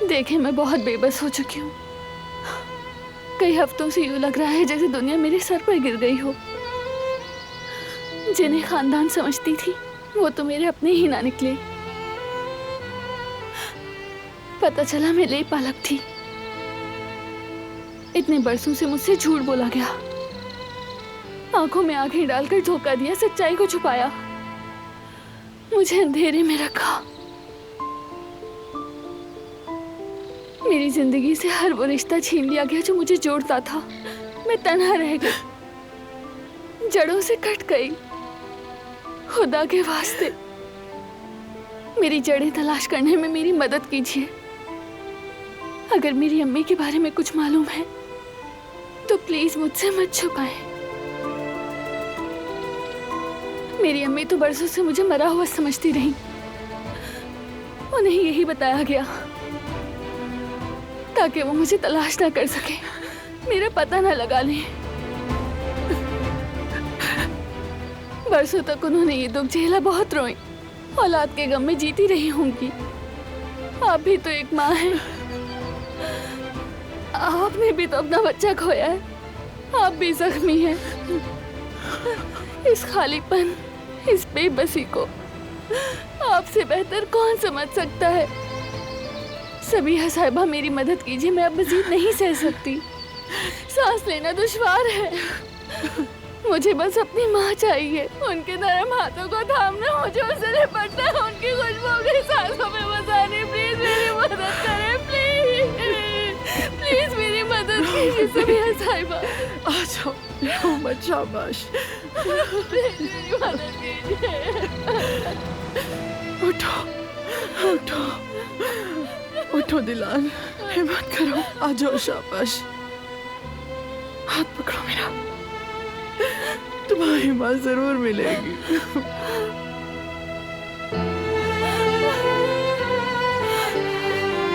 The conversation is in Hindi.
देखे मैं बहुत बेबस हो चुकी हूँ। कई हफ्तों से यूं लग रहा है जैसे दुनिया मेरे सर पर गिर गई हो। जिन्हें खानदान समझती थी वो तो मेरे अपने ही ना निकले। पता चला मैं लेपालक थी। इतने बरसों से मुझसे झूठ बोला गया, आंखों में आंखें डालकर धोखा दिया, सच्चाई को छुपाया, मुझे अंधेरे में रखा। मेरी जिंदगी से हर वो रिश्ता छीन लिया गया जो मुझे जोड़ता था। मैं तन्हा रह गई, जड़ों से कट गई। खुदा के वास्ते मेरी जड़ें तलाश करने में मेरी मदद कीजिए। अगर मेरी अम्मी के बारे में कुछ मालूम है तो प्लीज मुझसे मत छुपाएं। मेरी अम्मी तो बरसों से मुझे मरा हुआ समझती रही। उन्हें यही बताया गया ताकि वो मुझे तलाश ना कर सके, मेरा पता ना लगा ले। बरसों तक उन्होंने ये दुख झेला, बहुत रोई, औलाद के गम में जीती रही होंगी। आप भी तो एक माँ हैं, आपने भी तो अपना बच्चा खोया है, आप भी जख्मी हैं। इस खालीपन, इस बेबसी को आपसे बेहतर कौन समझ सकता है। सबीहा साहिबा मेरी मदद कीजिए, मैं अब मजीद नहीं सह सकती। सांस लेना दुश्वार है। मुझे बस अपनी माँ चाहिए। उनके नरम हाथों को थामना, मुझे उससे निपटना है, उनकी खुशबू की सांसों में बसानी। प्लीज मेरी मदद करें, प्लीज प्लीज मेरी मदद कीजिए सबीहा साहिबा। आ जाओ मत, शाबाश। प्लीज मेरी मदद कीजिए। उठो उठो उठो दिलान, हिम्मत करो, आ जाओ, शाबाश। हाथ पकड़ो मेरा, तुम्हारी माँ जरूर मिलेगी।